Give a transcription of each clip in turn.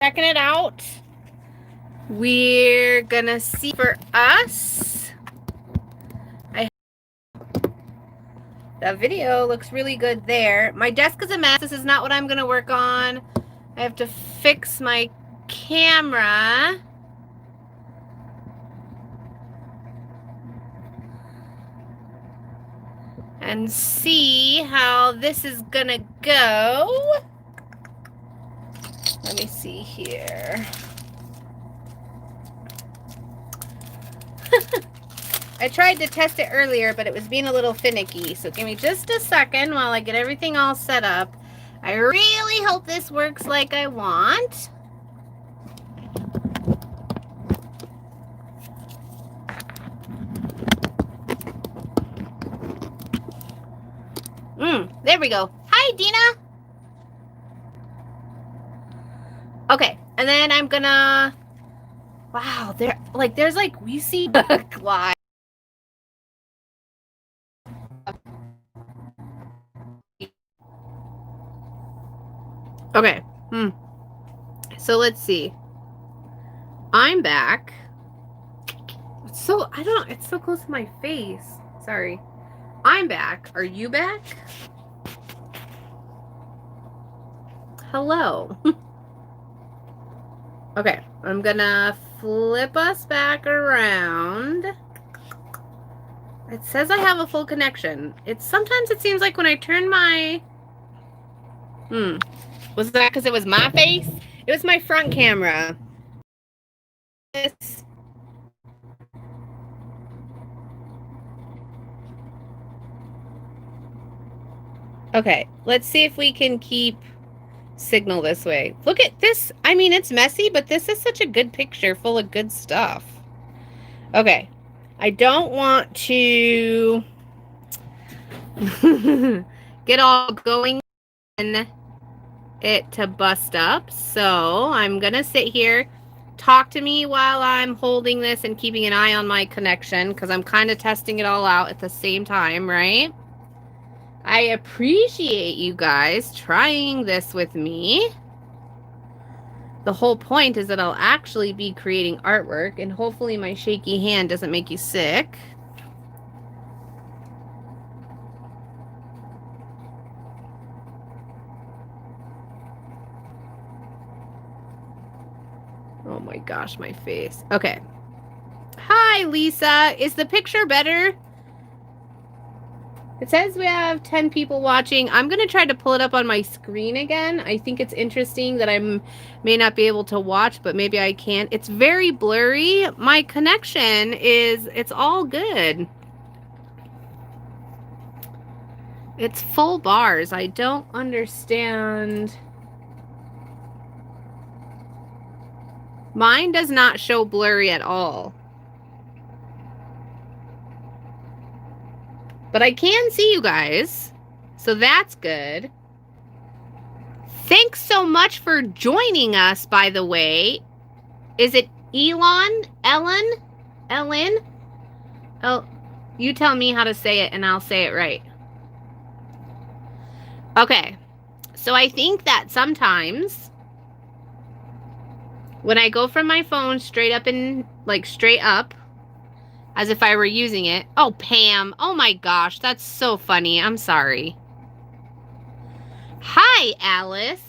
checking it out. We're gonna see for us. The video looks really good there. My desk is a mess. This is not what I'm gonna work on. I have to fix my camera. And see how this is gonna go. Let me see here. I tried to test it earlier, but it was being a little finicky. So give me just a second while I get everything all set up. I really hope this works like I want. There we go. Hi, Dina. Okay, and then I'm gonna, wow, there's like, we see live. Okay, so let's see. I'm back. It's so, I don't know, it's so close to my face. Sorry. I'm back. Are you back? Hello. Okay, I'm gonna flip us back around. It says I have a full connection. Sometimes it seems like when I turn my... Was that because it was my face? It was my front camera. Okay, let's see if we can keep signal this way. Look at this. I mean, it's messy, but this is such a good picture full of good stuff. Okay, I don't want to get all going in it to bust up. So I'm gonna sit here, talk to me while I'm holding this and keeping an eye on my connection because I'm kind of testing it all out at the same time, right? I appreciate you guys trying this with me. The whole point is that I'll actually be creating artwork, and hopefully my shaky hand doesn't make you sick. Oh my gosh, my face. Okay. Hi, Lisa. Is the picture better? It says we have 10 people watching. I'm going to try to pull it up on my screen again. I think it's interesting that I may not be able to watch, but maybe I can. It's very blurry. My connection it's all good. It's full bars. I don't understand. Mine does not show blurry at all. But I can see you guys, so that's good. Thanks so much for joining us, by the way. Is it Ellen? Oh, you tell me how to say it and I'll say it right. Okay, so I think that sometimes when I go from my phone straight up, as if I were using it. Oh, Pam. Oh my gosh, that's so funny. I'm sorry. Hi, Alice.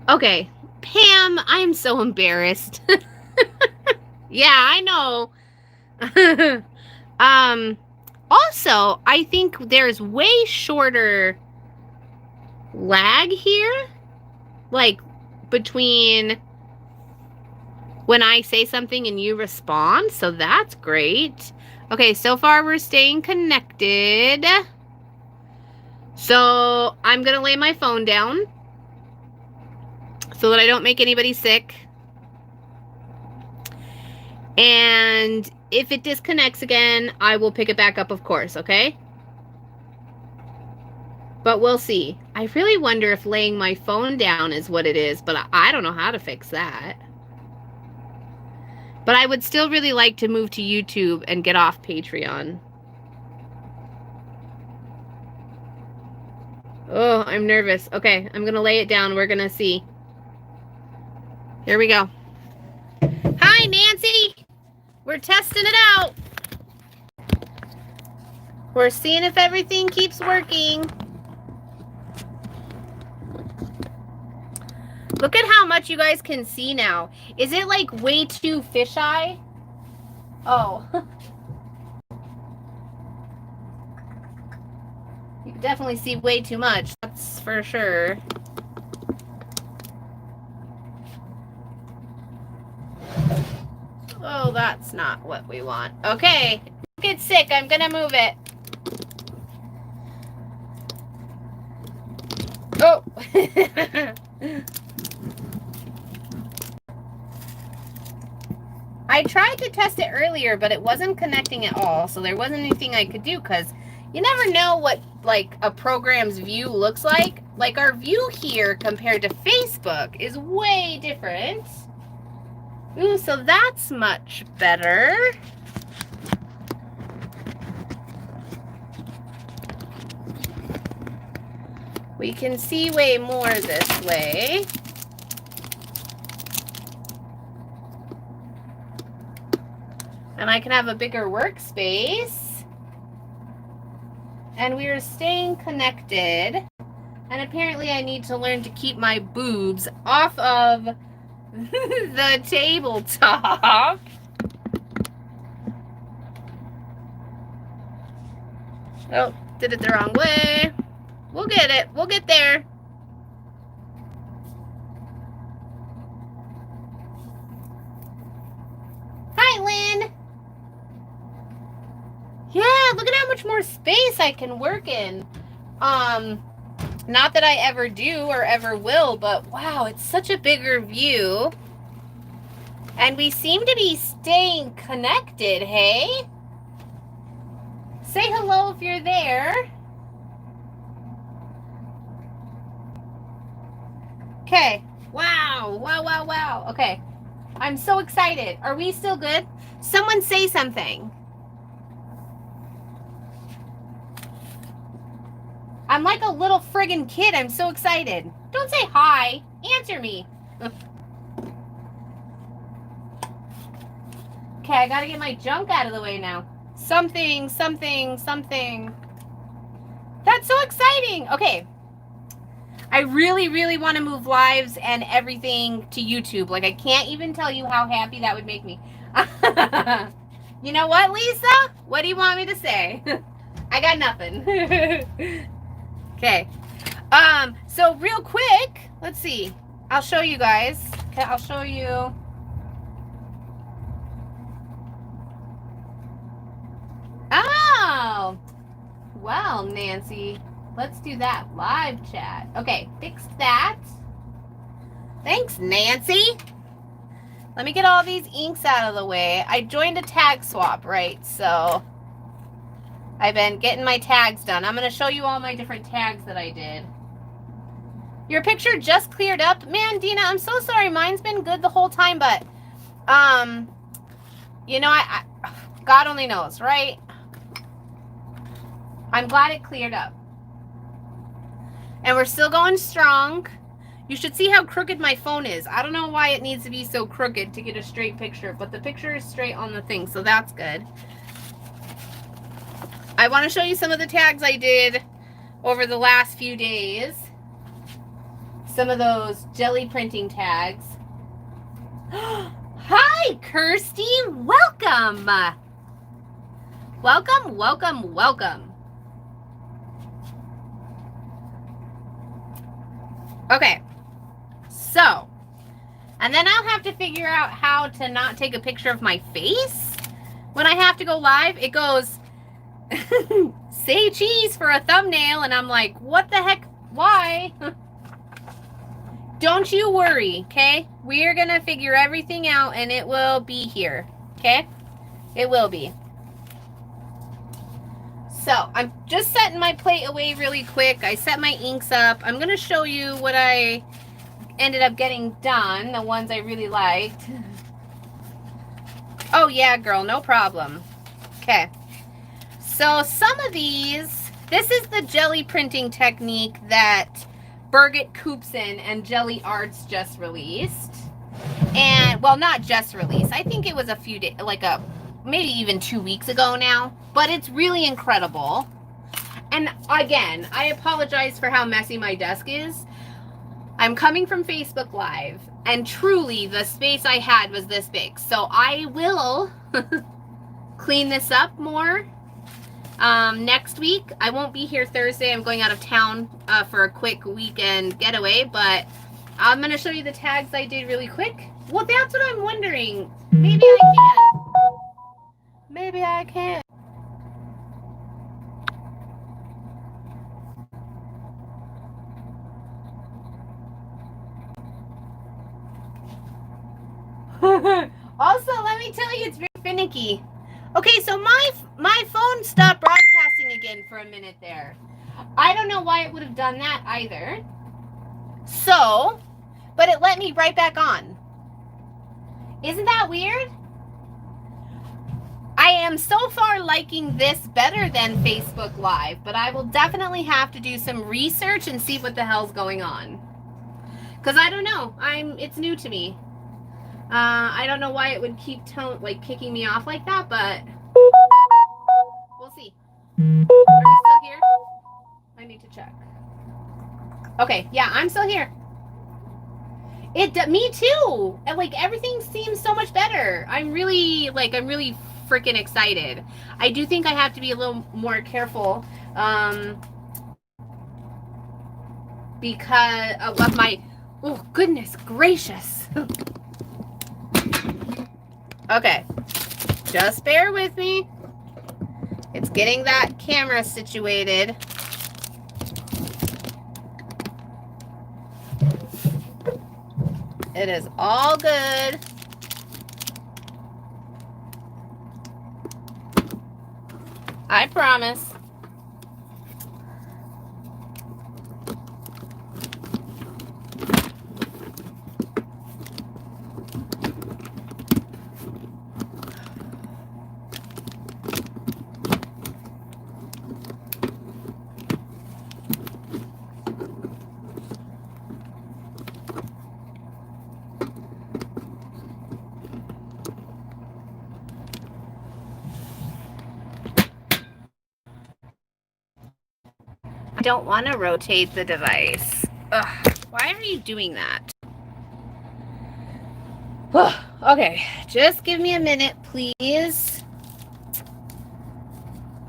Okay, Pam, I'm so embarrassed. Yeah, I know. Also, I think there's way shorter lag here, like between when I say something and you respond, so that's great. Okay, so far we're staying connected. So I'm gonna lay my phone down so that I don't make anybody sick. And if it disconnects again, I will pick it back up, of course, okay? But we'll see. I really wonder if laying my phone down is what it is, but I don't know how to fix that. But I would still really like to move to YouTube and get off Patreon. Oh, I'm nervous. Okay, I'm gonna lay it down. We're gonna see. Here we go. Hi, Nancy. We're testing it out. We're seeing if everything keeps working. Look at how much you guys can see now. Is it like way too fisheye? Oh. You can definitely see way too much. That's for sure. Oh, that's not what we want. Okay. Don't get sick. I'm gonna move it. Oh. I tried to test it earlier, but it wasn't connecting at all, so there wasn't anything I could do, because you never know what, like, a program's view looks like. Like, our view here compared to Facebook is way different. Ooh, so that's much better. We can see way more this way. And I can have a bigger workspace. And we are staying connected. And apparently I need to learn to keep my boobs off of the tabletop. Oh, did it the wrong way. We'll get it. We'll get there. Hi, Lynn. Yeah, look at how much more space I can work in. Not that I ever do or ever will, but wow, it's such a bigger view. And we seem to be staying connected, hey? Say hello if you're there. Okay. Wow. Wow, wow, wow. Okay. I'm so excited. Are we still good? Someone say something. I'm like a little friggin' kid. I'm so excited. Don't say hi. Answer me. Okay, I gotta get my junk out of the way now. Something, something, something. That's so exciting. Okay. I really, really want to move lives and everything to YouTube. Like, I can't even tell you how happy that would make me. You know what, Lisa? What do you want me to say? I got nothing. Okay. So real quick, let's see. I'll show you guys. Okay, I'll show you. Oh! Well, Nancy, let's do that live chat. Okay, fixed that. Thanks, Nancy. Let me get all these inks out of the way. I joined a tag swap, right? So I've been getting my tags done. I'm going to show you all my different tags that I did. Your picture just cleared up. Man, Dina, I'm so sorry. Mine's been good the whole time, but, you know, I God only knows, right? I'm glad it cleared up. And we're still going strong. You should see how crooked my phone is. I don't know why it needs to be so crooked to get a straight picture, but the picture is straight on the thing, so that's good. I want to show you some of the tags I did over the last few days. Some of those jelly printing tags. Hi, Kirsty. Welcome. Welcome, welcome, welcome. Okay. So, and then I'll have to figure out how to not take a picture of my face when I have to go live. It goes, say cheese for a thumbnail, and I'm like, what the heck? Why? Don't you worry, okay? We're gonna figure everything out, and it will be here, okay? It will be. So, I'm just setting my plate away really quick. I set my inks up. I'm gonna show you what I ended up getting done, the ones I really liked. Oh, yeah, girl, no problem. Okay. So some of these, this is the jelly printing technique that Birgit Koopson and Jelly Arts just released. And, well, not just released. I think it was a few days, like maybe even 2 weeks ago now. But it's really incredible. And again, I apologize for how messy my desk is. I'm coming from Facebook Live, and truly the space I had was this big. So I will clean this up more next week. I won't be here Thursday. I'm going out of town for a quick weekend getaway, but I'm going to show you the tags I did really quick. Well, that's what I'm wondering. Maybe I can. Maybe I can. Also, let me tell you, it's very finicky. Okay, so my phone stopped broadcasting again for a minute there. I don't know why it would have done that either. So, but it let me right back on. Isn't that weird? I am so far liking this better than Facebook Live, but I will definitely have to do some research and see what the hell's going on. Because I don't know. It's new to me. I don't know why it would keep kicking me off like that, but we'll see. Are you still here? I need to check. Okay, yeah, I'm still here. Me too. And everything seems so much better. I'm really freaking excited. I do think I have to be a little more careful because of my, oh goodness gracious. Okay, just bear with me. It's getting that camera situated. It is all good. I promise. I don't want to rotate the device. Ugh, why are you doing that? Okay, just give me a minute, please.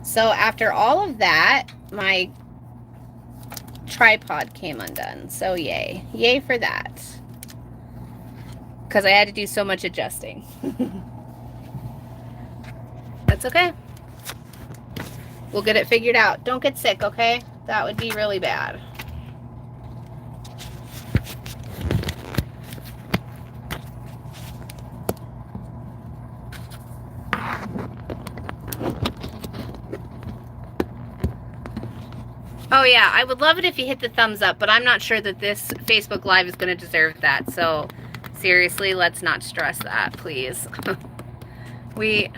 So after all of that, my tripod came undone. So yay. Yay for that. Because I had to do so much adjusting. That's okay. We'll get it figured out. Don't get sick, okay? That would be really bad. Oh yeah, I would love it if you hit the thumbs up, but I'm not sure that this Facebook Live is going to deserve that. So seriously, let's not stress that, please. Did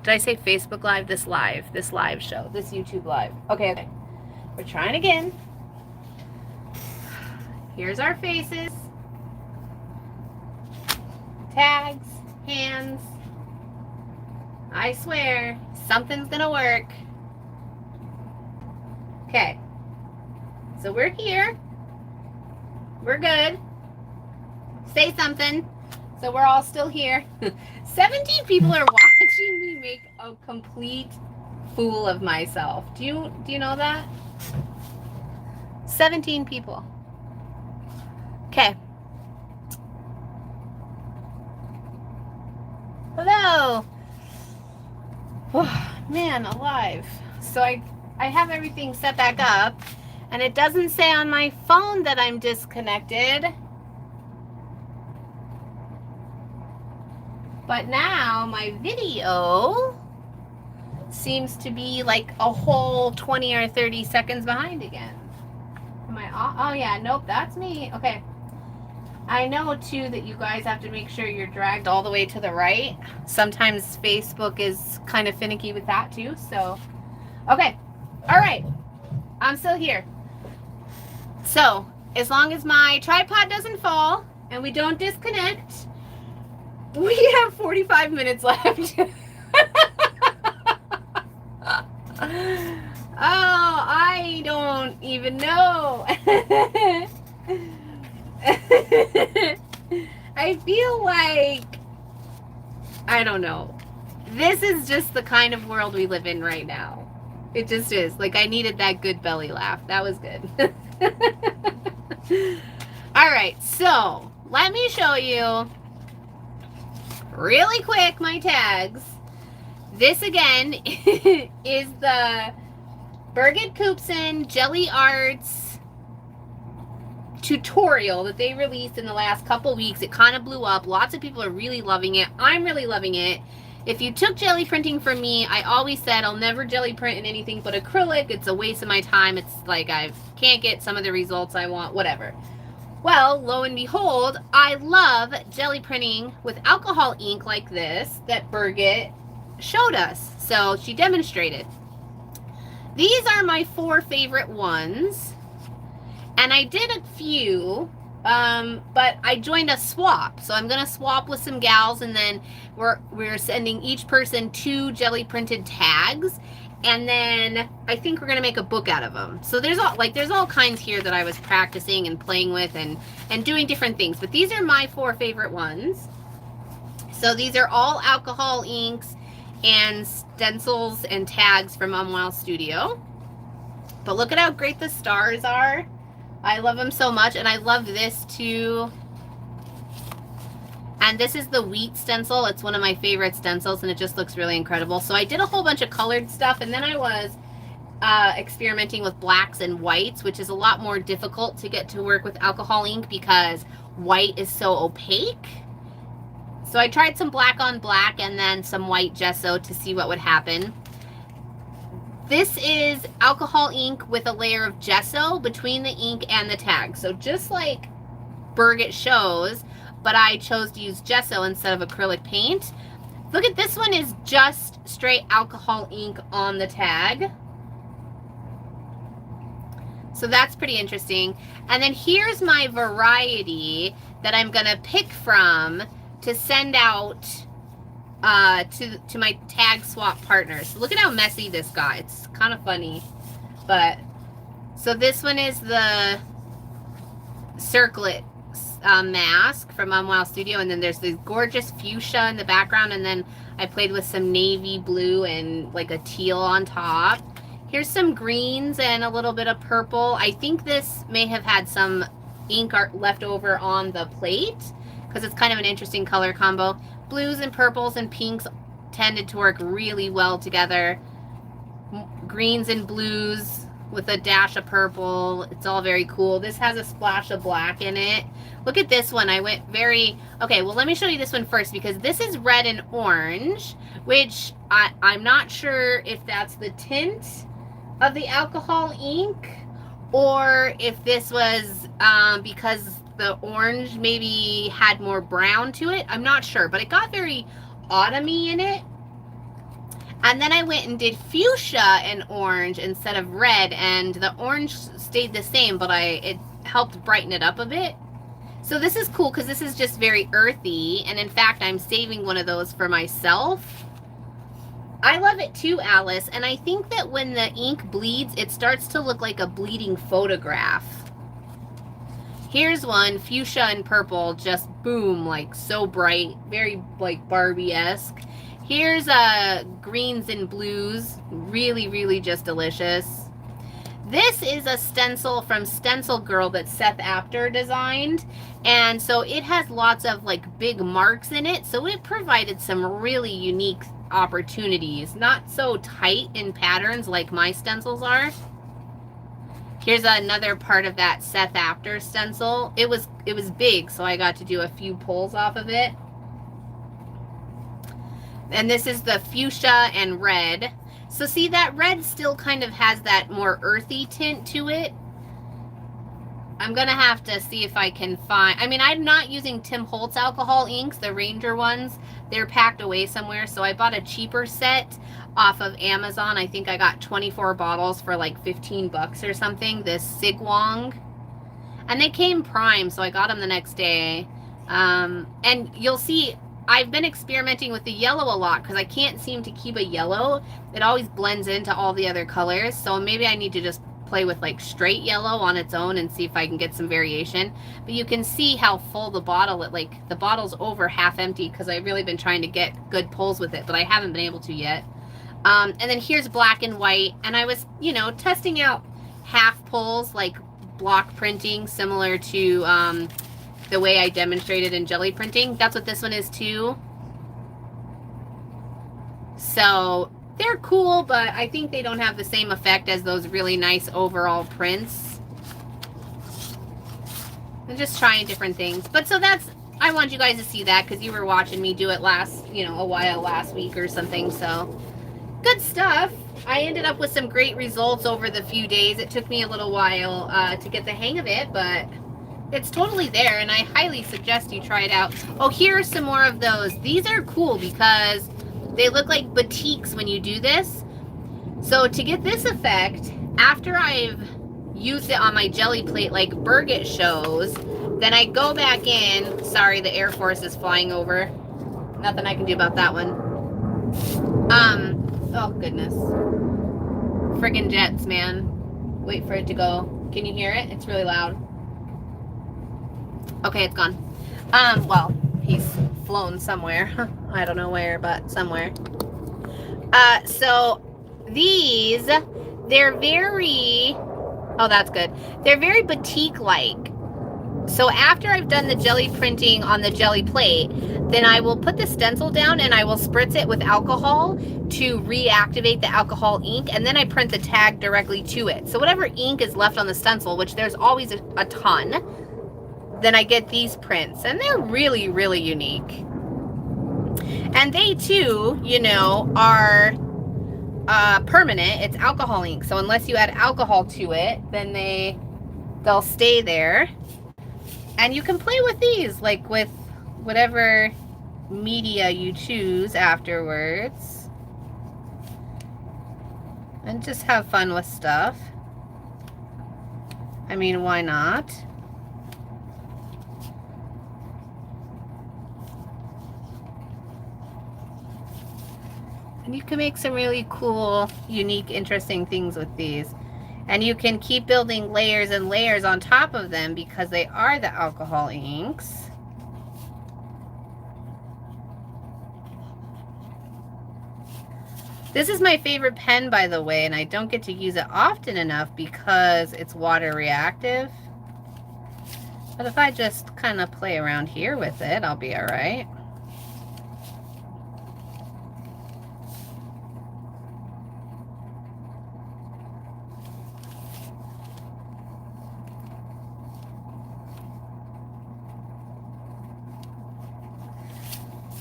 I say Facebook Live? This live show, this YouTube Live. Okay. We're trying again. Here's our faces. Tags, hands. I swear, something's gonna work. Okay. So we're here. We're good. Say something. So we're all still here. 17 people are watching me make a complete fool of myself. Do you know that? 17 people. Okay. Hello. Oh, man, alive. So I have everything set back up, and it doesn't say on my phone that I'm disconnected. But now my video seems to be like a whole 20 or 30 seconds behind again. Am I off? Oh yeah, nope, that's me. Okay. I know too that you guys have to make sure you're dragged all the way to the right. Sometimes Facebook is kind of finicky with that too, so. Okay, all right, I'm still here. So, as long as my tripod doesn't fall, and we don't disconnect. We have 45 minutes left. Oh, I don't even know. I feel like, I don't know. This is just the kind of world we live in right now. It just is. Like, I needed that good belly laugh. That was good. All right, so let me show you really quick my tags. This again is the Birgit Koopsen Jelly Arts tutorial that they released in the last couple weeks. It kind of blew up. Lots of people are really loving it. I'm really loving it. If you took jelly printing from me, I always said I'll never jelly print in anything but acrylic. It's a waste of my time. It's like I can't get some of the results I want, whatever. Well, lo and behold, I love jelly printing with alcohol ink like this that Birgit showed us. So she demonstrated. These are my 4 favorite ones. And I did a few, but I joined a swap. So I'm gonna swap with some gals, and then we're sending each person 2 jelly printed tags, and then I think we're gonna make a book out of them. So there's all kinds here that I was practicing and playing with and doing different things. But these are my 4 favorite ones. So these are all alcohol inks and stencils and tags from Unwild Studio. But look at how great the stars are. I love them so much, and I love this too. And this is the wheat stencil. It's one of my favorite stencils, and it just looks really incredible. So I did a whole bunch of colored stuff, and then I was experimenting with blacks and whites, which is a lot more difficult to get to work with alcohol ink because white is so opaque. So I tried some black on black and then some white gesso to see what would happen. This is alcohol ink with a layer of gesso between the ink and the tag. So just like Birgit shows, but I chose to use gesso instead of acrylic paint. Look at this one, is just straight alcohol ink on the tag. So that's pretty interesting. And then here's my variety that I'm gonna pick from to send out to my tag swap partners. Look at how messy this got. It's kind of funny. But so this one is the circlet mask from Unwild Studio, and then there's this gorgeous fuchsia in the background, and then I played with some navy blue and like a teal on top. Here's some greens and a little bit of purple. I think this may have had some ink art left over on the plate because it's kind of an interesting color combo. Blues and purples and pinks tended to work really well together. Greens and blues with a dash of purple. It's all very cool. This has a splash of black in it. Look at this one. I went very... Okay, well, let me show you this one first because this is red and orange, which I'm not sure if that's the tint of the alcohol ink or if this was because the orange maybe had more brown to it. I'm not sure, but it got very autumny in it. And then I went and did fuchsia and orange instead of red, and the orange stayed the same, but it helped brighten it up a bit. So this is cool because this is just very earthy, and in fact, I'm saving one of those for myself. I love it too, Alice, and I think that when the ink bleeds, it starts to look like a bleeding photograph. Here's one, fuchsia and purple, just boom, like so bright, very like Barbie-esque. Here's greens and blues, really, really just delicious. This is a stencil from Stencil Girl that Seth Apter designed, and so it has lots of like big marks in it, so it provided some really unique opportunities, not so tight in patterns like my stencils are. Here's another part of that Seth Apter stencil. It was big, so I got to do a few pulls off of it. And this is the fuchsia and red. So see, that red still kind of has that more earthy tint to it. I'm gonna have to see if I can find, I mean, I'm not using Tim Holtz alcohol inks, the Ranger ones. They're packed away somewhere, so I bought a cheaper set off of Amazon. I think I got 24 bottles for like 15 bucks or something, this Sigwong. And they came prime, so I got them the next day. And you'll see I've been experimenting with the yellow a lot because I can't seem to keep a yellow. It always blends into all the other colors. So maybe I need to just play with like straight yellow on its own and see if I can get some variation. But you can see how full the bottle, the bottle's over half empty because I've really been trying to get good pulls with it, but I haven't been able to yet. And then here's black and white, and I was, testing out half pulls, like block printing, similar to the way I demonstrated in jelly printing. That's what this one is too. So they're cool, but I think they don't have the same effect as those really nice overall prints. I'm just trying different things. But so I want you guys to see that because you were watching me do it a while last week or something. So good stuff. I ended up with some great results over the few days. It took me a little while to get the hang of it, but it's totally there, and I highly suggest you try it out. Oh, here are some more of those. These are cool because they look like batiks when you do this. So to get this effect, after I've used it on my jelly plate like Birgit shows, then I go back in. Sorry, the Air Force is flying over. Nothing I can do about that one. Oh goodness. Friggin' jets, man. Wait for it to go. Can you hear it? It's really loud. Okay, it's gone. Well, he's flown somewhere. I don't know where, but somewhere. So these, they're very, oh, that's good. They're very batik-like. So after I've done the jelly printing on the jelly plate, then I will put the stencil down and I will spritz it with alcohol to reactivate the alcohol ink, and then I print the tag directly to it. So whatever ink is left on the stencil, which there's always a ton, then I get these prints, and they're really, really unique. And they too, are permanent. It's alcohol ink, so unless you add alcohol to it, then they'll stay there. And you can play with these, like with whatever media you choose afterwards. And just have fun with stuff. I mean, why not? And you can make some really cool, unique, interesting things with these. And you can keep building layers and layers on top of them because they are the alcohol inks. This is my favorite pen, by the way, and I don't get to use it often enough because it's water reactive. But if I just kind of play around here with it, I'll be all right.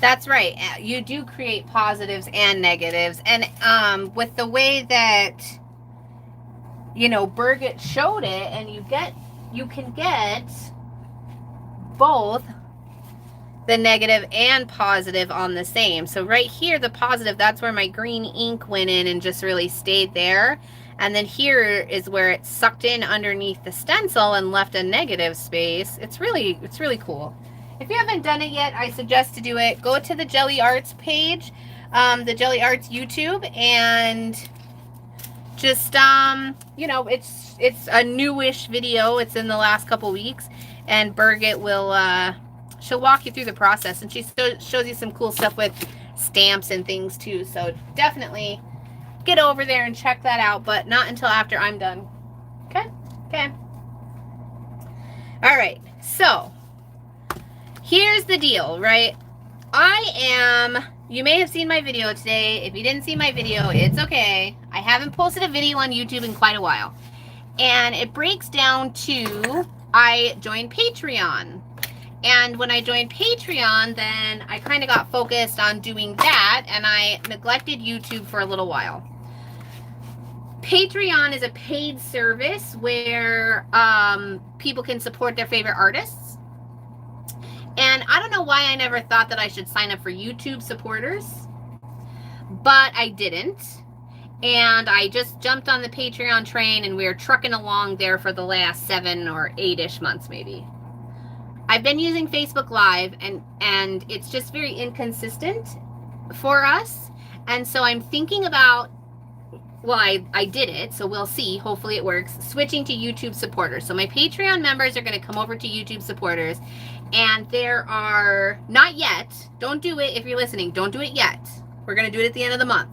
That's right. You do create positives and negatives. And with the way that, Birgit showed it, and you can get both the negative and positive on the same. So right here, the positive, that's where my green ink went in and just really stayed there. And then here is where it sucked in underneath the stencil and left a negative space. It's really cool. If you haven't done it yet, I suggest to do it. Go to the Jelly Arts page, the Jelly Arts YouTube, and just, it's a newish video. It's in the last couple weeks, and Birgit will, she'll walk you through the process, and she shows you some cool stuff with stamps and things too. So definitely get over there and check that out, but not until after I'm done. Okay? Okay. All right. So here's the deal, right? You may have seen my video today. If you didn't see my video, it's okay. I haven't posted a video on YouTube in quite a while. And it breaks down to, I joined Patreon. And when I joined Patreon, then I kind of got focused on doing that, and I neglected YouTube for a little while. Patreon is a paid service where people can support their favorite artists. And I don't know why I never thought that I should sign up for YouTube supporters, but I didn't. And I just jumped on the Patreon train, and we're trucking along there for the last 7 or 8-ish months maybe. I've been using Facebook Live, and it's just very inconsistent for us. And so I'm thinking about, well, I did it, so we'll see. Hopefully it works. Switching to YouTube supporters. So my Patreon members are going to come over to YouTube supporters. And there are, not yet, don't do it if you're listening, don't do it yet. We're going to do it at the end of the month.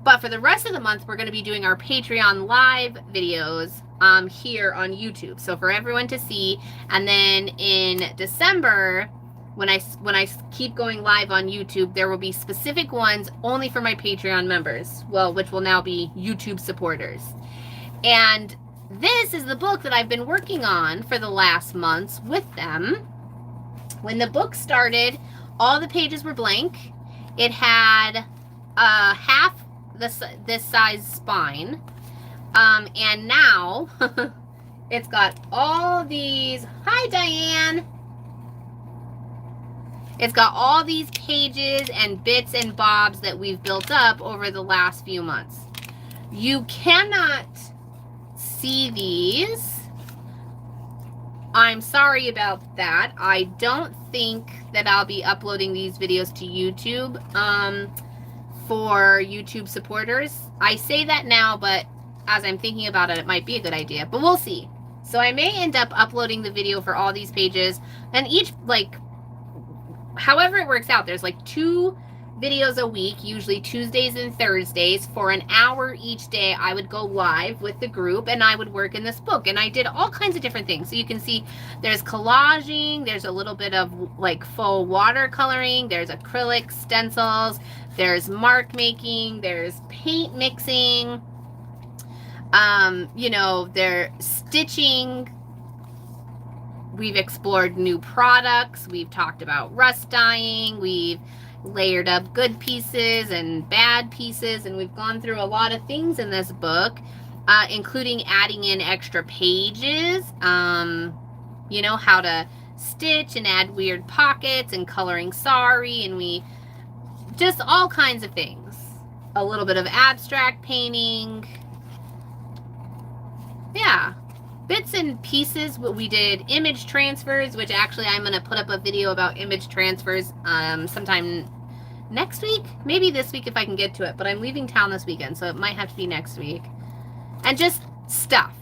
But for the rest of the month, we're going to be doing our Patreon live videos here on YouTube. So for everyone to see. And then in December, when I keep going live on YouTube, there will be specific ones only for my Patreon members. Well, which will now be YouTube supporters. And this is the book that I've been working on for the last months with them. When the book started, all the pages were blank. It had half this size spine, and now it's got all these. Hi, Diane. It's got all these pages and bits and bobs that we've built up over the last few months. You cannot see these. I'm sorry about that. I don't think that I'll be uploading these videos to YouTube for YouTube supporters. I say that now, but as I'm thinking about it, it might be a good idea, but we'll see. So I may end up uploading the video for all these pages, and each, like, however it works out, there's like 2 videos a week, usually Tuesdays and Thursdays. For an hour each day, I would go live with the group and I would work in this book. And I did all kinds of different things. So you can see there's collaging, there's a little bit of like faux watercoloring, there's acrylic stencils, there's mark making, there's paint mixing, you know, there's stitching. We've explored new products. We've talked about rust dyeing. We've layered up good pieces and bad pieces, and we've gone through a lot of things in this book, including adding in extra pages, you know, how to stitch and add weird pockets and coloring sari, and we just all kinds of things. A little bit of abstract painting. Yeah. Bits and pieces. We did image transfers, which actually I'm going to put up a video about image transfers sometime next week. Maybe this week if I can get to it, but I'm leaving town this weekend, so it might have to be next week. And just stuff.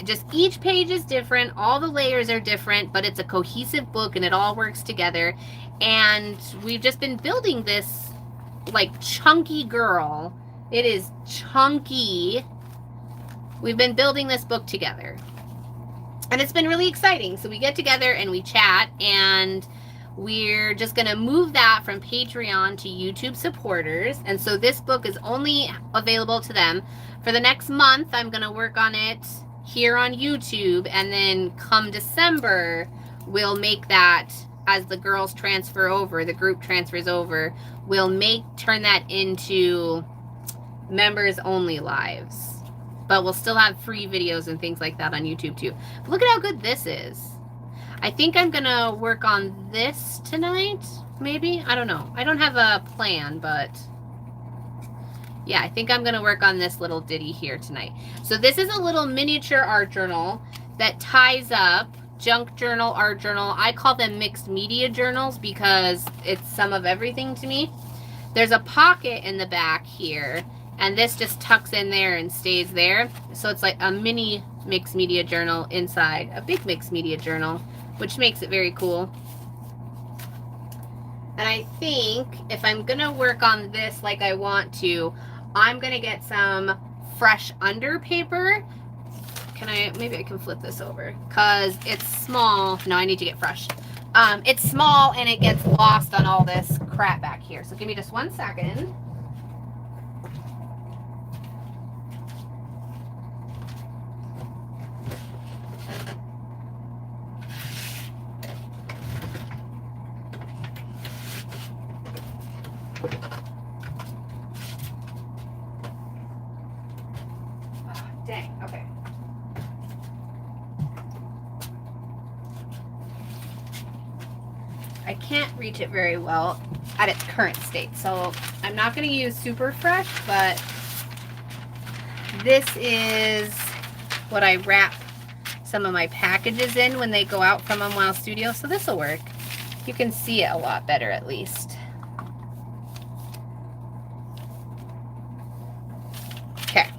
Just each page is different. All the layers are different, but it's a cohesive book and it all works together. And we've just been building this like chunky girl. It is chunky. We've been building this book together, and it's been really exciting. So we get together and we chat, and we're just going to move that from Patreon to YouTube supporters. And so this book is only available to them. For the next month, I'm going to work on it here on YouTube, and then come December, we'll make that, as the girls transfer over, the group transfers over, we'll turn that into members only lives. But we'll still have free videos and things like that on YouTube too. But look at how good this is. I think I'm going to work on this tonight, maybe. I don't know. I don't have a plan, but yeah, I think I'm going to work on this little ditty here tonight. So this is a little miniature art journal that ties up junk journal, art journal. I call them mixed media journals because it's some of everything to me. There's a pocket in the back here, and this just tucks in there and stays there. So it's like a mini mixed media journal inside a big mixed media journal, which makes it very cool. And I think if I'm going to work on this like I want to, I'm going to get some fresh under paper. Maybe I can flip this over because it's small. No, I need to get fresh. It's small and it gets lost on all this crap back here. So give me just 1 second. Dang, okay. I can't reach it very well at its current state, so I'm not going to use super fresh, but this is what I wrap some of my packages in when they go out from Unwild Studio, so this will work. You can see it a lot better at least. Okay.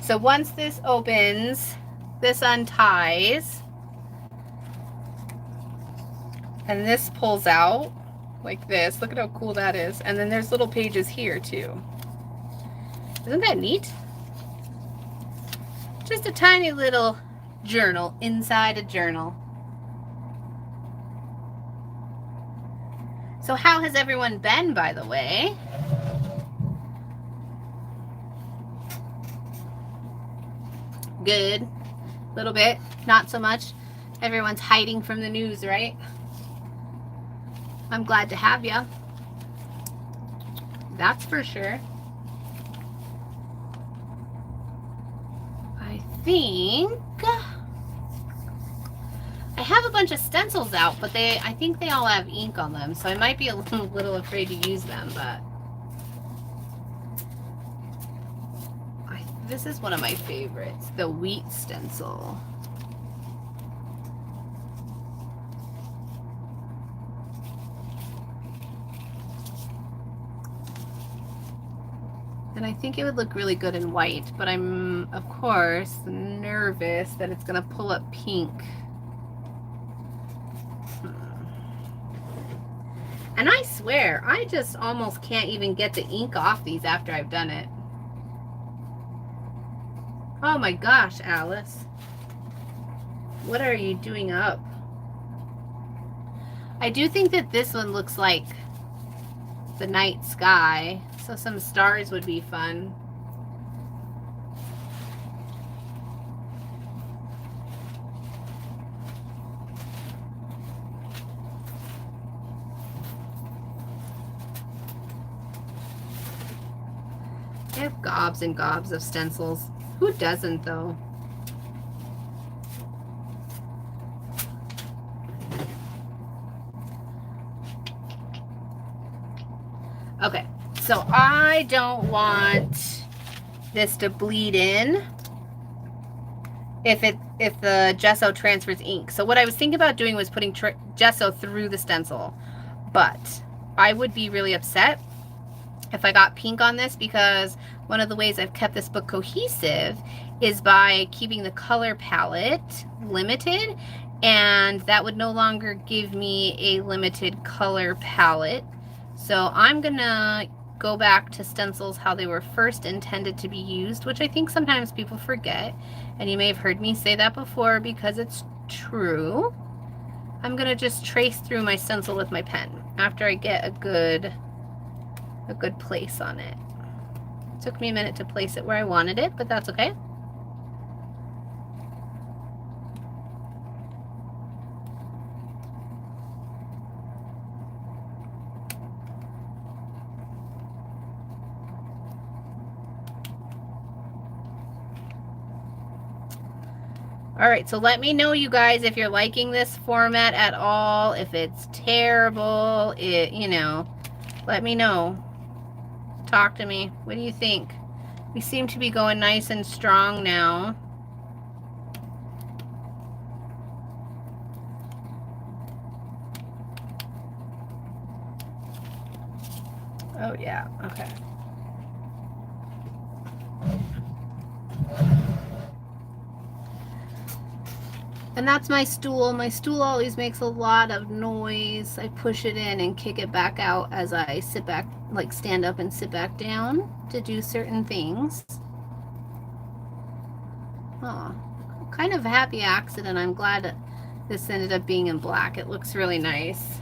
So once this opens, this unties, and this pulls out like this. Look at how cool that is. And then there's little pages here too. Isn't that neat? Just a tiny little journal inside a journal. So how has everyone been, by the way? Good. A little bit. Not so much. Everyone's hiding from the news, right? I'm glad to have you. That's for sure. I think I have a bunch of stencils out, but I think they all have ink on them, so I might be a little afraid to use them, but this is one of my favorites, the wheat stencil. And I think it would look really good in white, but I'm, of course, nervous that it's going to pull up pink. And I swear, I just almost can't even get the ink off these after I've done it. Oh my gosh, Alice. What are you doing up? I do think that this one looks like the night sky, so some stars would be fun. I have gobs and gobs of stencils. Who doesn't, though? Okay, so I don't want this to bleed in if the gesso transfers ink. So what I was thinking about doing was putting gesso through the stencil, but I would be really upset if I got pink on this, because one of the ways I've kept this book cohesive is by keeping the color palette limited, and that would no longer give me a limited color palette. So I'm gonna go back to stencils how they were first intended to be used, which I think sometimes people forget, and you may have heard me say that before because it's true. I'm gonna just trace through my stencil with my pen after I get a good place on it. Took me a minute to place it where I wanted it, but that's okay. All right, so let me know, you guys, if you're liking this format at all, if it's terrible, you know, let me know. Talk to me. What do you think? We seem to be going nice and strong now. Oh yeah, okay. And that's my stool. My stool always makes a lot of noise. I push it in and kick it back out as I sit back, like stand up and sit back down to do certain things. Oh, kind of a happy accident. I'm glad this ended up being in black. It looks really nice.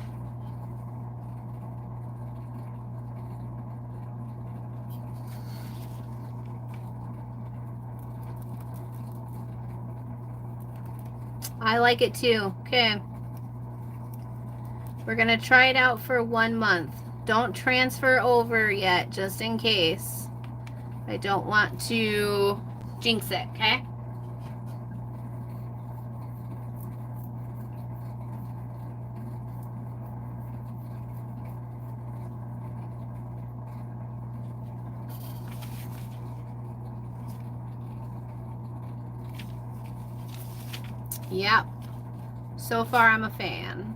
I like it too. Okay. We're gonna try it out for 1 month. Don't transfer over yet, just in case. I don't want to jinx it, okay? Yep. So far, I'm a fan.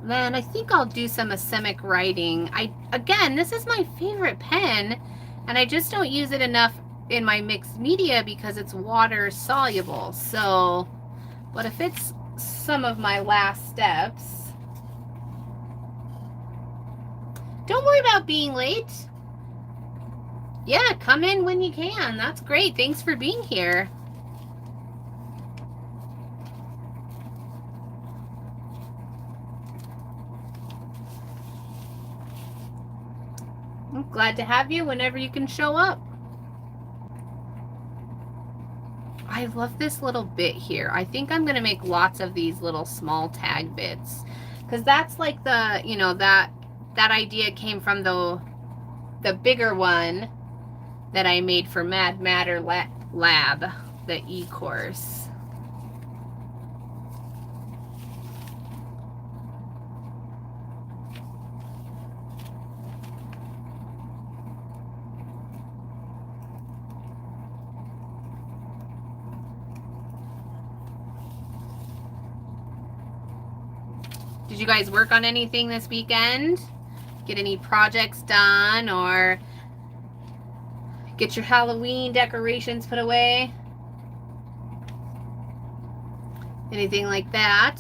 Then I think I'll do some Asemic writing. Again, this is my favorite pen, and I just don't use it enough in my mixed media because it's water soluble. So, but if it's some of my last steps, don't worry about being late. Yeah, come in when you can. That's great. Thanks for being here. I'm glad to have you whenever you can show up. I love this little bit here. I think I'm going to make lots of these little small tag bits because that's like the, you know, that idea came from the bigger one that I made for Mad Matter Lab, the e-course. Did you guys work on anything this weekend? Get any projects done or get your Halloween decorations put away? Anything like that?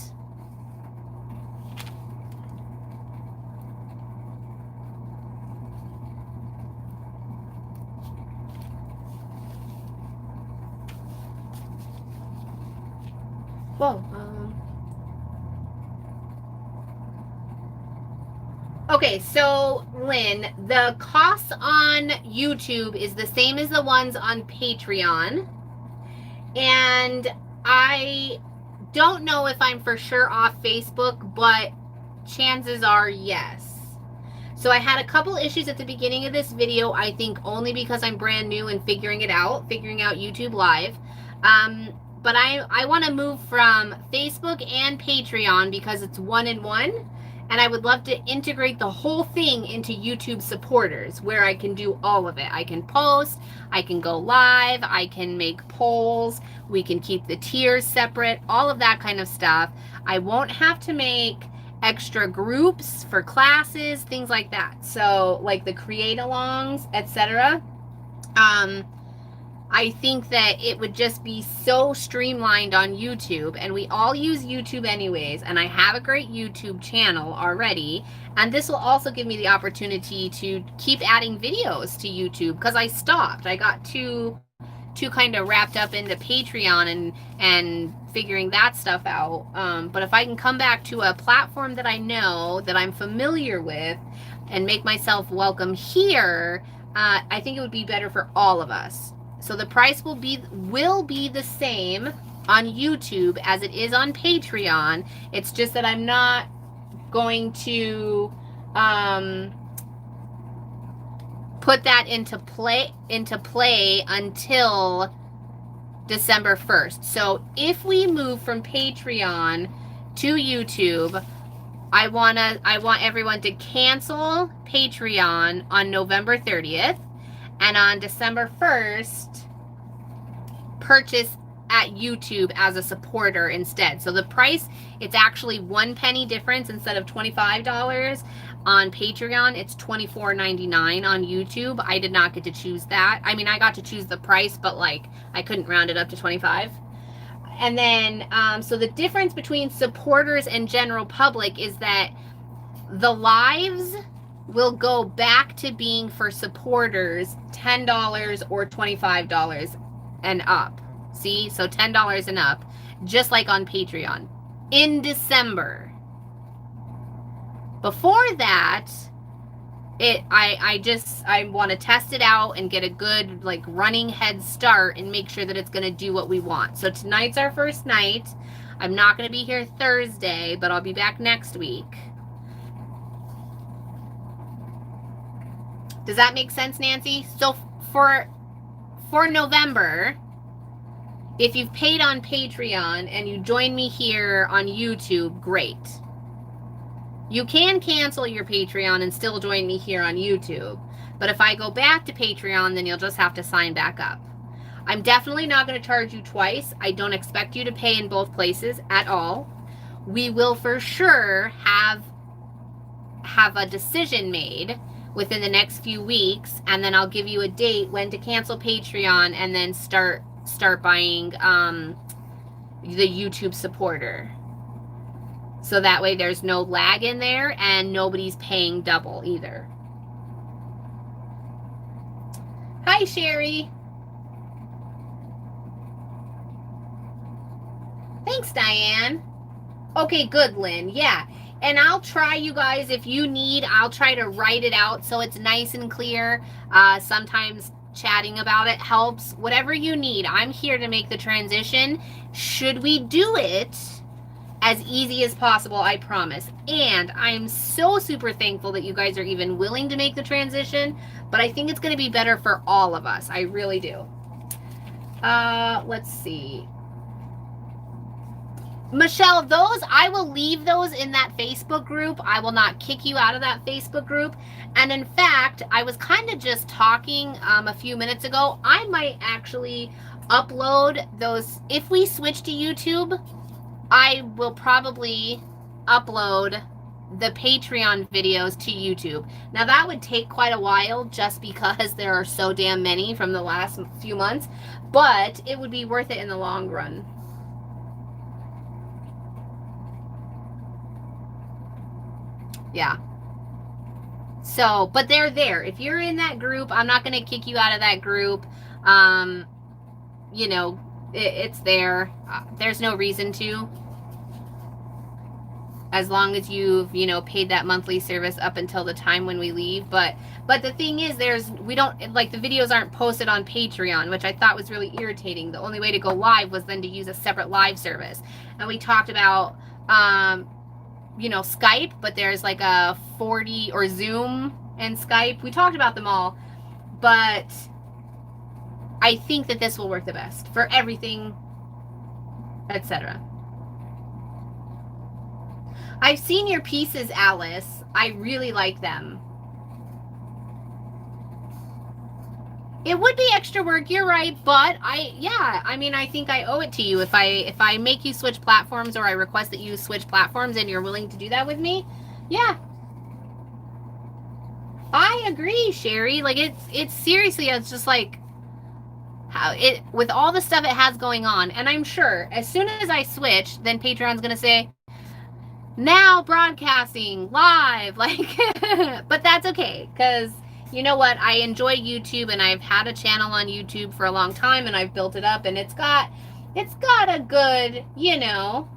Whoa. Okay, so Lynn, the cost on YouTube is the same as the ones on Patreon. And I don't know if I'm for sure off Facebook, but chances are yes. So I had a couple issues at the beginning of this video, I think only because I'm brand new and figuring out YouTube Live. But I want to move from Facebook and Patreon because it's one in one. And I would love to integrate the whole thing into YouTube supporters where I can do all of it. I can post, I can go live, I can make polls, we can keep the tiers separate, all of that kind of stuff. I won't have to make extra groups for classes, things like that. So like the create-alongs, etc. I think that it would just be so streamlined on YouTube, and we all use YouTube anyways, and I have a great YouTube channel already, and this will also give me the opportunity to keep adding videos to YouTube because I stopped. I got too kind of wrapped up into Patreon and figuring that stuff out. But if I can come back to a platform that I know, that I'm familiar with, and make myself welcome here, I think it would be better for all of us. So the price will be the same on YouTube as it is on Patreon. It's just that I'm not going to put that into play until December 1st. So if we move from Patreon to YouTube, I want everyone to cancel Patreon on November 30th. And on December 1st, purchase at YouTube as a supporter instead. So the price, it's actually 1 penny difference. Instead of $25 on Patreon, it's $24.99 on YouTube. I did not get to choose that. I mean, I got to choose the price, but like I couldn't round it up to 25. And then, so the difference between supporters and general public is that the lives will go back to being for supporters $10 or $25 and up. See? So $10 and up, just like on Patreon in December. Before that, I want to test it out and get a good like running head start and make sure that it's going to do what we want. So tonight's our first night. I'm not going to be here Thursday, but I'll be back next week. Does that make sense, Nancy? So for November, if you've paid on Patreon and you join me here on YouTube, great. You can cancel your Patreon and still join me here on YouTube. But if I go back to Patreon, then you'll just have to sign back up. I'm definitely not going to charge you twice. I don't expect you to pay in both places at all. We will for sure have a decision made within the next few weeks, and then I'll give you a date when to cancel Patreon and then start buying the YouTube supporter. So that way there's no lag in there and nobody's paying double either. Hi, Sherry. Thanks, Diane. Okay, good, Lynn. Yeah. And I'll try, you guys, if you need, I'll try to write it out so it's nice and clear. Sometimes chatting about it helps. Whatever you need, I'm here to make the transition. Should we do it as easy as possible, I promise. And I'm so super thankful that you guys are even willing to make the transition, but I think it's going to be better for all of us. I really do. Let's see. Michelle, those, I will leave those in that Facebook group. I will not kick you out of that Facebook group. And in fact, I was kind of just talking a few minutes ago. I might actually upload those. If we switch to YouTube, I will probably upload the Patreon videos to YouTube. Now that would take quite a while just because there are so damn many from the last few months, but it would be worth it in the long run. Yeah. So, but they're there. If you're in that group, I'm not going to kick you out of that group. You know, it's there. There's no reason to. As long as you've, you know, paid that monthly service up until the time when we leave. But the thing is, we don't, like, the videos aren't posted on Patreon, which I thought was really irritating. The only way to go live was then to use a separate live service. And we talked about, you know, Skype, but there's like a 40 or Zoom and Skype. We talked about them all, but I think that this will work the best for everything, etc. I've seen your pieces, Alice. I really like them. It would be extra work, you're right, but I mean, I think I owe it to you if I make you switch platforms, or I request that you switch platforms and you're willing to do that with me. Yeah. I agree, Sherry. Like, it's seriously, it's just like how it, with all the stuff it has going on, and I'm sure as soon as I switch, then Patreon's going to say, now broadcasting live, like, but that's okay, because you know what? I enjoy YouTube, and I've had a channel on YouTube for a long time, and I've built it up, and it's got a good, you know,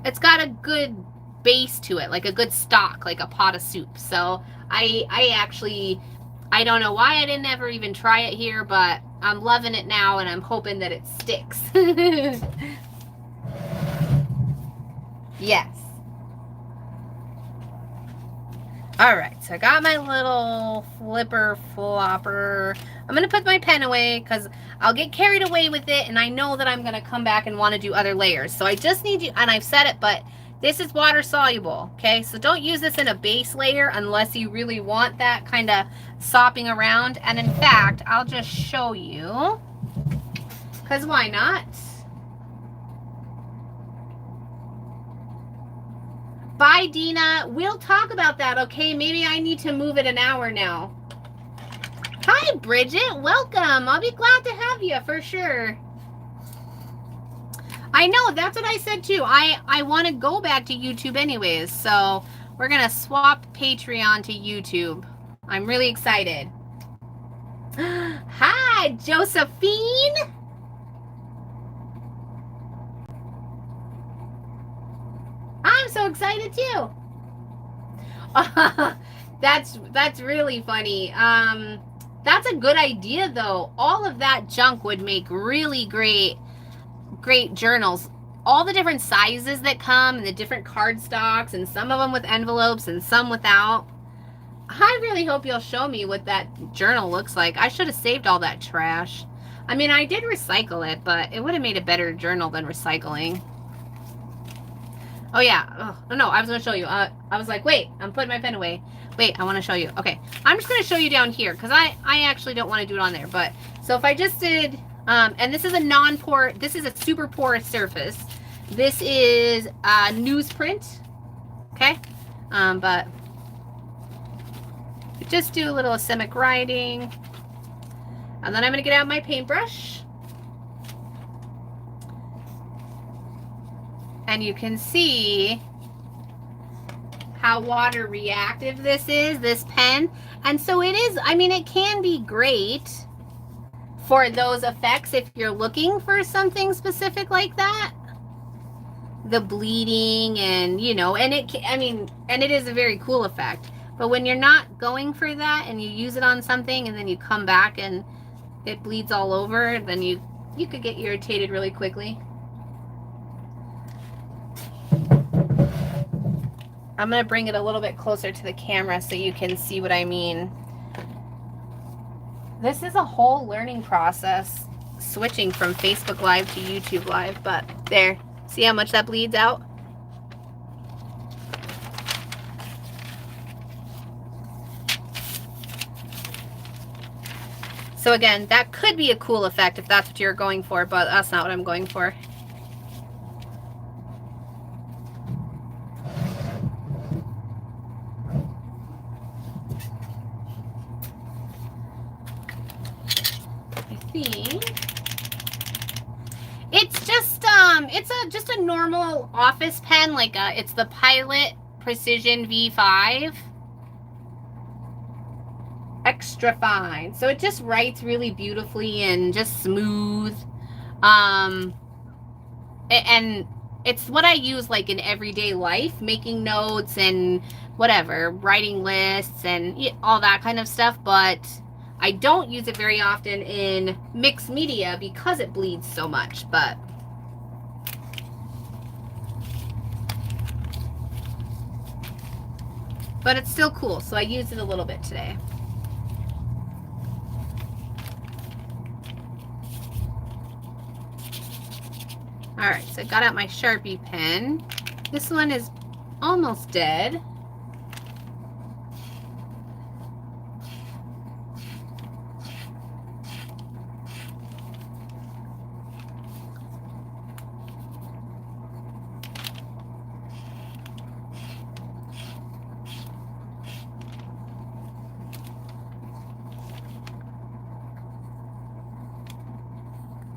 it's got a good base to it, like a good stock, like a pot of soup. So I actually, I don't know why I didn't ever even try it here, but I'm loving it now, and I'm hoping that it sticks. Yes. All right, so I got my little flipper flopper. I'm going to put my pen away because I'll get carried away with it, and I know that I'm going to come back and want to do other layers. So I just need you, and I've said it, but this is water soluble, okay? So don't use this in a base layer unless you really want that kind of sopping around. And in fact, I'll just show you, because why not? Bye, Dina. We'll talk about that, okay? Maybe I need to move it an hour now. Hi, Bridget. Welcome. I'll be glad to have you for sure. I know. That's what I said, too. I want to go back to YouTube anyways, so we're going to swap Patreon to YouTube. I'm really excited. Hi, Josephine. I'm so excited too. That's really funny. That's a good idea though. All of that junk would make really great journals. All the different sizes that come, and the different card stocks, and some of them with envelopes and some without. I really hope you'll show me what that journal looks like. I should have saved all that trash. I mean, I did recycle it, but it would have made a better journal than recycling. Oh, yeah. Oh, no, I was going to show you. I was like, wait, I'm putting my pen away. Wait, I want to show you. Okay, I'm just going to show you down here because I actually don't want to do it on there. But so if I just did And this is a non-porous, this is a super porous surface. This is newsprint, okay? But just do a little asemic writing. And then I'm gonna get out my paintbrush. And you can see how water reactive this is, this pen. And so it is, I mean, it can be great for those effects if you're looking for something specific like that. The bleeding and, you know, and it, I mean, and it is a very cool effect. But when you're not going for that and you use it on something and then you come back and it bleeds all over, then you could get irritated really quickly. I'm going to bring it a little bit closer to the camera so you can see what I mean. This is a whole learning process, switching from Facebook Live to YouTube Live, but there, see how much that bleeds out? So again, that could be a cool effect if that's what you're going for, but that's not what I'm going for. It's just a normal office pen, like it's the Pilot Precision V5 extra fine. So it just writes really beautifully and just smooth. And it's what I use like in everyday life, making notes and whatever, writing lists and all that kind of stuff, but I don't use it very often in mixed media because it bleeds so much, but it's still cool, so I used it a little bit today. All right, so I got out my Sharpie pen. This one is almost dead.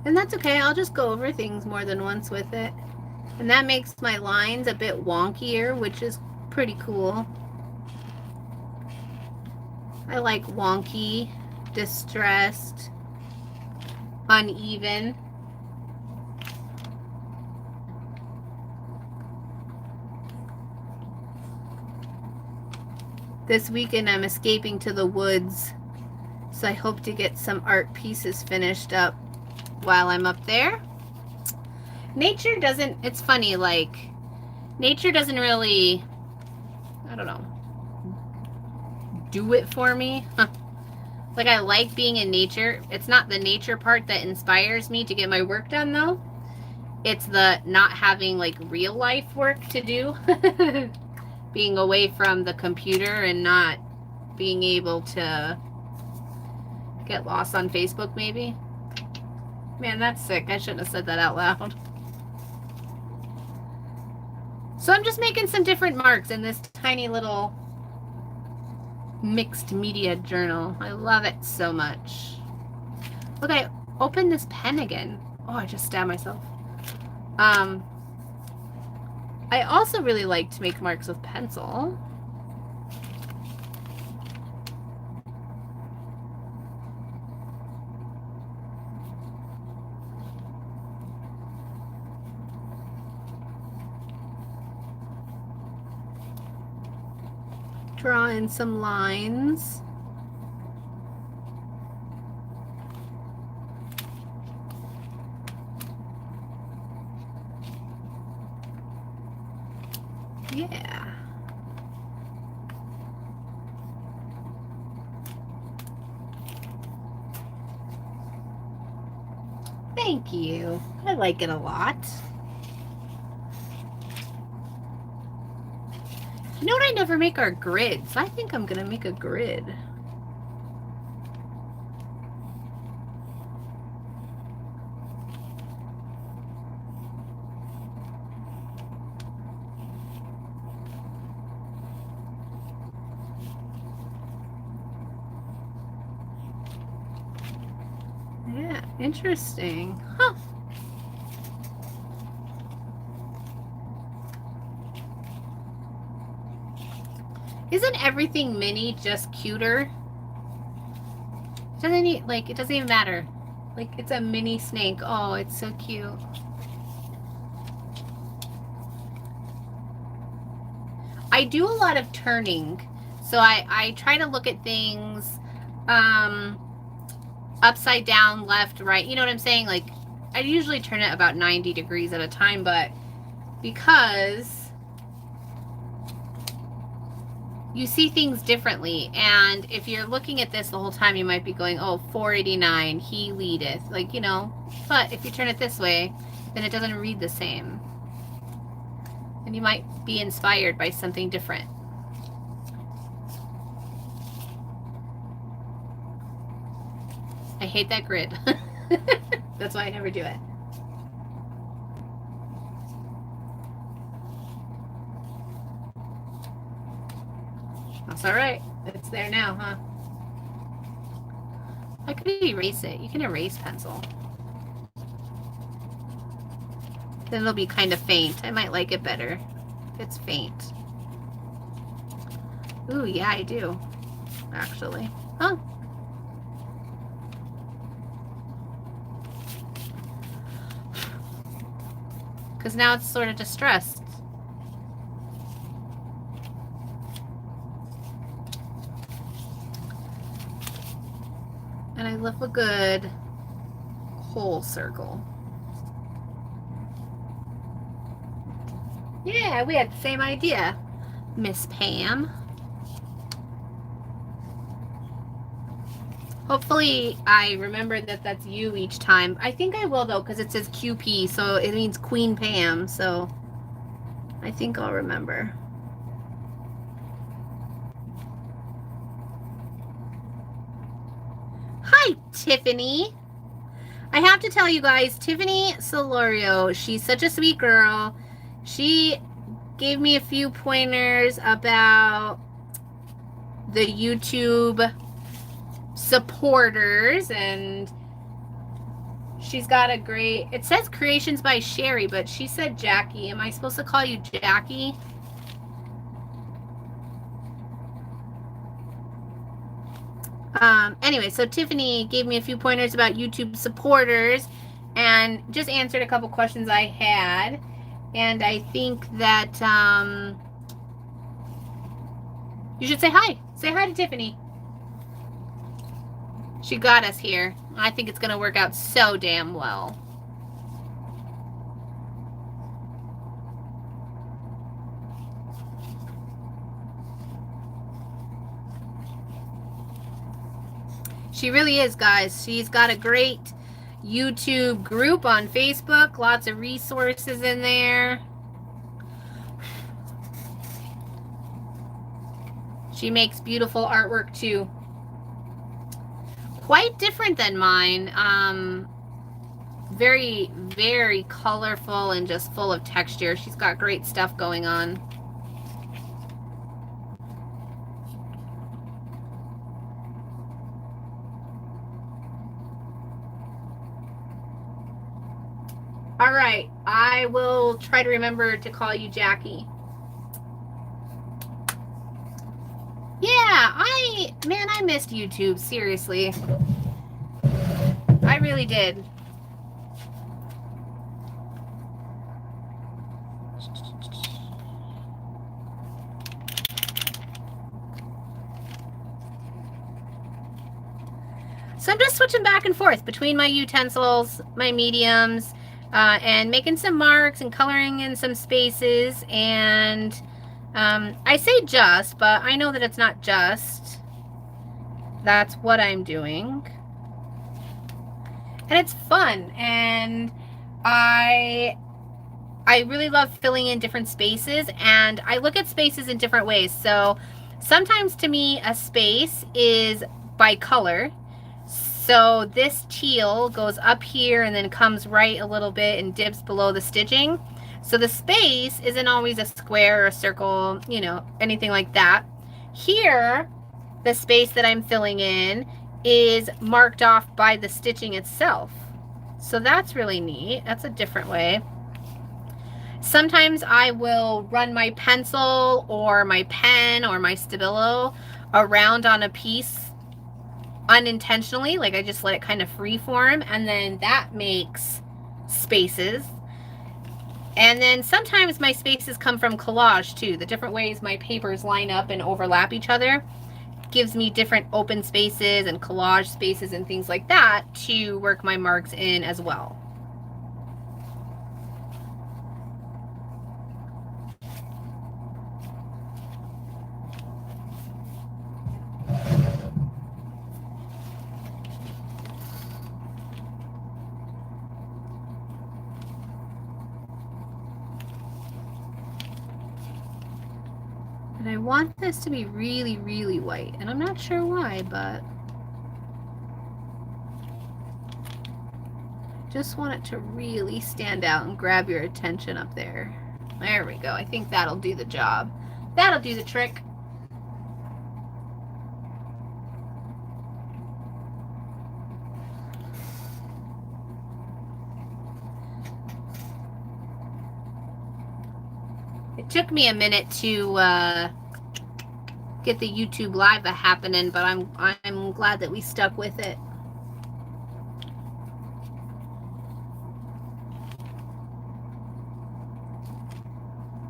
And that's okay, I'll just go over things more than once with it. And that makes my lines a bit wonkier, which is pretty cool. I like wonky, distressed, uneven. This weekend I'm escaping to the woods, so I hope to get some art pieces finished up while I'm up there. Nature doesn't, it's funny, like, nature doesn't really, I don't know, do it for me. Like, I like being in nature. It's not the nature part that inspires me to get my work done, though. It's the not having, like, real life work to do. Being away from the computer and not being able to get lost on Facebook, maybe. Man, that's sick. I shouldn't have said that out loud. So I'm just making some different marks in this tiny little mixed media journal. I love it so much. Look, I opened this pen again. Oh, I just stabbed myself. I also really like to make marks with pencil. Draw in some lines. Yeah. Thank you. I like it a lot. You know what I never make are grids. I think I'm gonna make a grid. Interesting. Huh. Isn't everything mini just cuter? It doesn't even matter. Like, it's a mini snake. Oh, it's so cute. I do a lot of turning. So I try to look at things upside down, left, right. You know what I'm saying? Like, I usually turn it about 90 degrees at a time, but because you see things differently, and if you're looking at this the whole time, you might be going, oh, 489, he leadeth. Like, you know, but if you turn it this way, then it doesn't read the same. And you might be inspired by something different. I hate that grid. That's why I never do it. That's all right. It's there now, huh? I could erase it. You can erase pencil. Then it'll be kind of faint. I might like it better if it's faint. Ooh, yeah, I do. Actually. Huh. Because now it's sort of distressed. And I love a good whole circle. Yeah, we had the same idea, Miss Pam. Hopefully I remember that that's you each time. I think I will, though, because it says QP, so it means Queen Pam, so I think I'll remember. Hi, Tiffany. I have to tell you guys, Tiffany Solorio, she's such a sweet girl. She gave me a few pointers about the YouTube supporters, and she's got a great, it says Creations by Sherry, but she said Jackie. Am I supposed to call you Jackie? Anyway, so Tiffany gave me a few pointers about YouTube supporters and just answered a couple questions I had. And I think that you should say hi. Say hi to Tiffany. She got us here. I think it's going to work out so damn well. She really is, guys. She's got a great YouTube group on Facebook. Lots of resources in there. She makes beautiful artwork too. Quite different than mine. Very, very colorful and just full of texture. She's got great stuff going on. All right, I will try to remember to call you Jackie. Yeah, man, I missed YouTube, seriously. I really did. So I'm just switching back and forth between my utensils, my mediums, and making some marks and coloring in some spaces. And I say just, but I know that it's not just. That's what I'm doing. And it's fun. And I really love filling in different spaces. And I look at spaces in different ways. So sometimes to me, a space is by color. So this teal goes up here and then comes right a little bit and dips below the stitching. So the space isn't always a square or a circle, you know, anything like that. Here, the space that I'm filling in is marked off by the stitching itself. So that's really neat. That's a different way. Sometimes I will run my pencil or my pen or my Stabilo around on a piece unintentionally, like I just let it kind of free form, and then that makes spaces. And then sometimes my spaces come from collage too. The different ways my papers line up and overlap each other gives me different open spaces and collage spaces and things like that to work my marks in as well. And I want this to be really, really white, and I'm not sure why, but just want it to really stand out and grab your attention up there. There we go. I think that'll do the job. That'll do the trick. It took me a minute to get the YouTube live happening, but I'm glad that we stuck with it.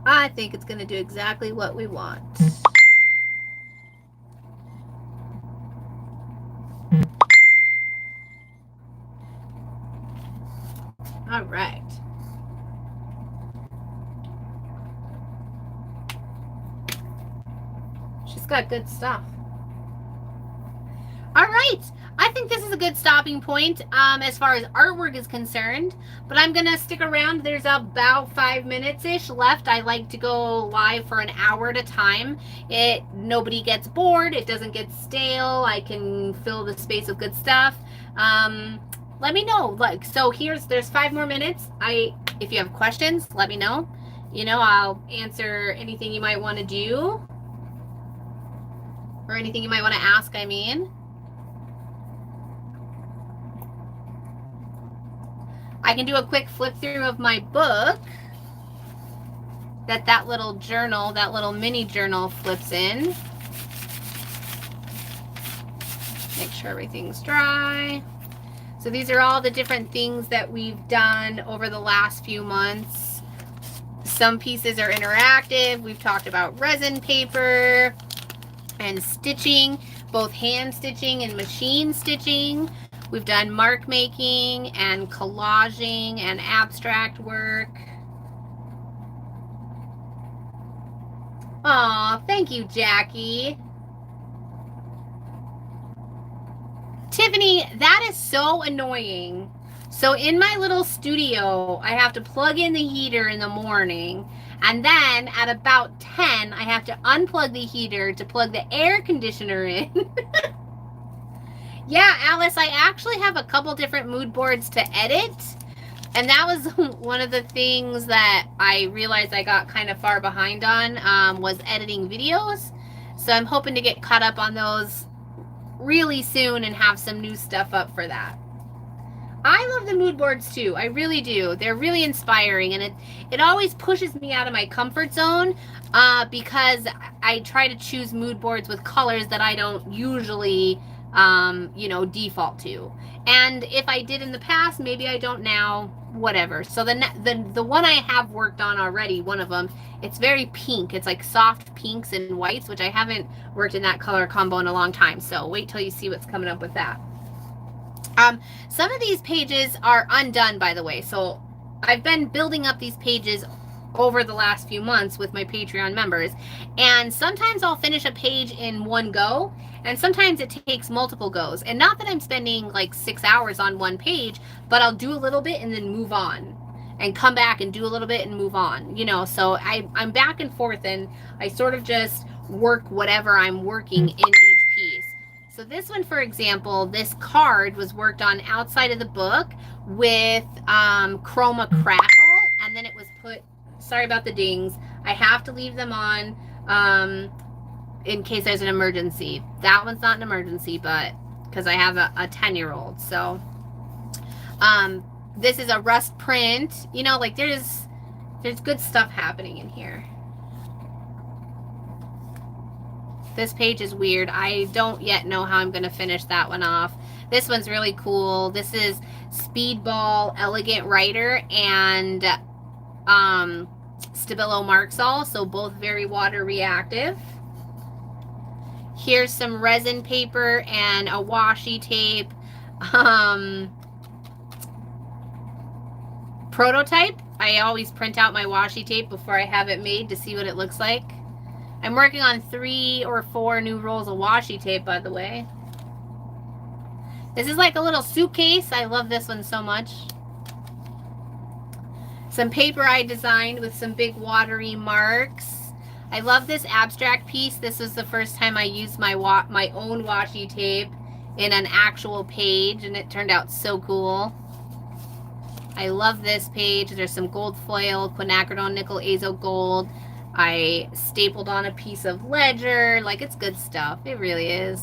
I think it's going to do exactly what we want. All right. She's got good stuff. All right. I think this is a good stopping point as far as artwork is concerned, but I'm going to stick around. There's about 5 minutes-ish left. I like to go live for an hour at a time. Nobody gets bored. It doesn't get stale. I can fill the space with good stuff. Let me know. So there's 5 more minutes. If you have questions, let me know. I'll answer anything you might want to do. Or anything you might want to ask, I mean. I can do a quick flip through of my book that little journal, that little mini journal flips in. Make sure everything's dry. So these are all the different things that we've done over the last few months. Some pieces are interactive. We've talked about resin paper and stitching, both hand stitching and machine stitching. We've done mark making and collaging and abstract work. Aw, thank you, Jackie. Tiffany, that is so annoying. So in my little studio, I have to plug in the heater in the morning, and then at about 10, I have to unplug the heater to plug the air conditioner in. Yeah, Alice, I actually have a couple different mood boards to edit, and that was one of the things that I realized I got kind of far behind on, was editing videos. So I'm hoping to get caught up on those really soon and have some new stuff up for that. I love the mood boards too. I really do. They're really inspiring, and it always pushes me out of my comfort zone because I try to choose mood boards with colors that I don't usually default to. And if I did in the past, maybe I don't now, whatever. So the one I have worked on already, one of them, it's very pink. It's like soft pinks and whites, which I haven't worked in that color combo in a long time. So wait till you see what's coming up with that. Some of these pages are undone, by the way. So I've been building up these pages over the last few months with my Patreon members, and sometimes I'll finish a page in one go, and sometimes it takes multiple goes. And not that I'm spending like 6 hours on one page, but I'll do a little bit and then move on and come back and do a little bit and move on, so I'm back and forth, and I sort of just work whatever I'm working in each piece. So this one, for example, this card was worked on outside of the book with Chroma Crackle, and then it was put, sorry about the dings, I have to leave them on in case there's an emergency. That one's not an emergency, but because I have a 10-year-old. So This is a rust print. You know, like there's good stuff happening in here. This page is weird. I don't yet know how I'm going to finish that one off. This one's really cool. This is Speedball Elegant Writer and Stabilo Marxall, so both very water reactive. Here's some resin paper and a washi tape prototype. I always print out my washi tape before I have it made to see what it looks like. I'm working on 3 or 4 new rolls of washi tape, by the way. This is like a little suitcase. I love this one so much. Some paper I designed with some big watery marks. I love this abstract piece. This was the first time I used my own washi tape in an actual page, and it turned out so cool. I love this page. There's some gold foil, quinacridone nickel azo gold. I stapled on a piece of ledger. Like, it's good stuff. It really is.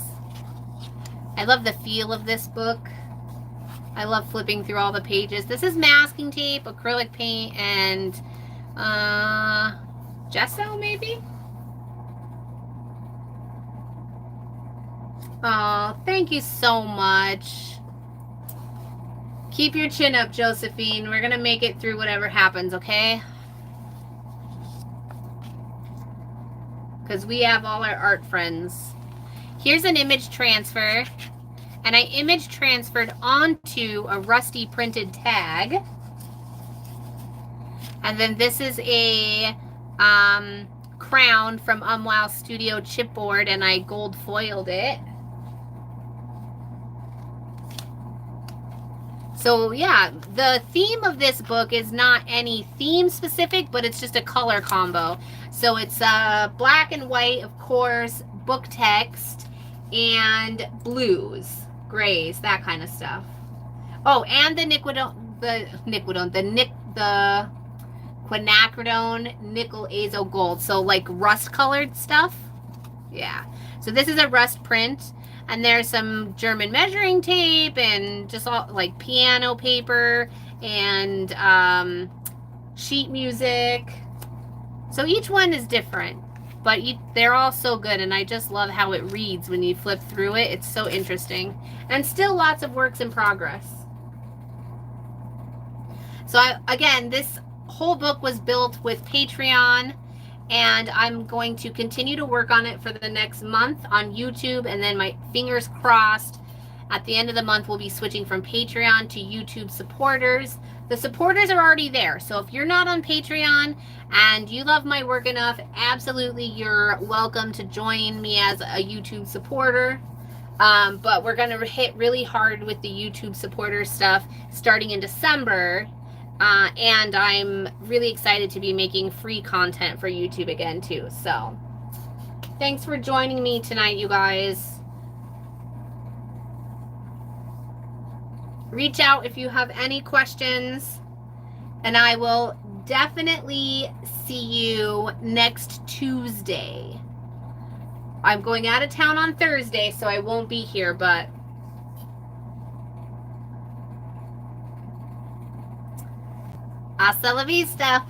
I love the feel of this book. I love flipping through all the pages. This is masking tape, acrylic paint, and gesso, maybe? Oh, thank you so much. Keep your chin up, Josephine. We're going to make it through whatever happens, okay? Because we have all our art friends. Here's an image transfer. And I image transferred onto a rusty printed tag. And then this is a crown from Wow Studio chipboard, and I gold foiled it. So yeah, the theme of this book is not any theme specific, but it's just a color combo. So it's black and white, of course, book text, and blues, grays, that kind of stuff. Oh, and the quinacridone nickel azo gold. So like rust colored stuff. Yeah. So this is a rust print. And there's some German measuring tape and just all like piano paper and sheet music. So each one is different, but they're all so good. And I just love how it reads when you flip through it. It's so interesting. And still lots of works in progress. So again, this whole book was built with Patreon. And I'm going to continue to work on it for the next month on YouTube, and then my fingers crossed, at the end of the month we'll be switching from Patreon to YouTube supporters. The supporters are already there, so if you're not on Patreon and you love my work enough, absolutely you're welcome to join me as a YouTube supporter. But we're going to hit really hard with the YouTube supporter stuff starting in December. And I'm really excited to be making free content for YouTube again, too. So, thanks for joining me tonight, you guys. Reach out if you have any questions. And I will definitely see you next Tuesday. I'm going out of town on Thursday, so I won't be here, but hasta la vista.